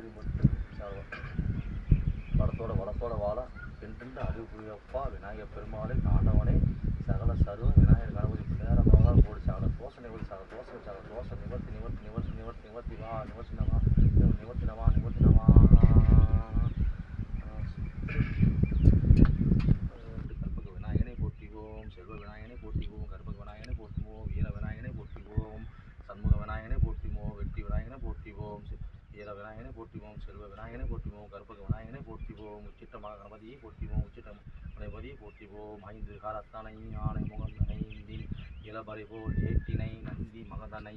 அடி மட்டும் வளத்தோட வளத்தோட வாழ என்றென்று அறிவு புரியப்பா விநாயகர் பெருமாளை காண்டவனே சகல சர்வ விநாயகர் கணபதி நேரமாக போடி சகல தோசை நிவர்த்தி சகல தோசை நிவர்த்தி நிவர்த்தி நிவர்த்தி நிவர்த்தி நிவர்த்தி வா நிவர்த்தினவா நிவர்த்தினவா நிவர்த்தினவா கற்பக விநாயகனை போற்றிவோம், செல்வ விநாயகனை போற்றிவோம், கற்பக விநாயகனை போற்றுவோம், வீர விநாயகனை போற்றிவோம், சண்முக விநாயகனை போற்றிவோம், வெற்றி விநாயகனை போற்றிவோம், வீர விநாயகனை போற்றிவோம், செல்வ விநாயகனை போற்றிவோம், கற்பக விநாயகனை போற்றிவோம், உச்சிட்டமாக கணபதியை போற்றிவோம், உச்சிட்ட கணபதியை போற்றிவோம், ஐந்து காலத்தனை ஆணை முகந்தனை இளபறை போல் ஏட்டினை நந்தி மகந்தனை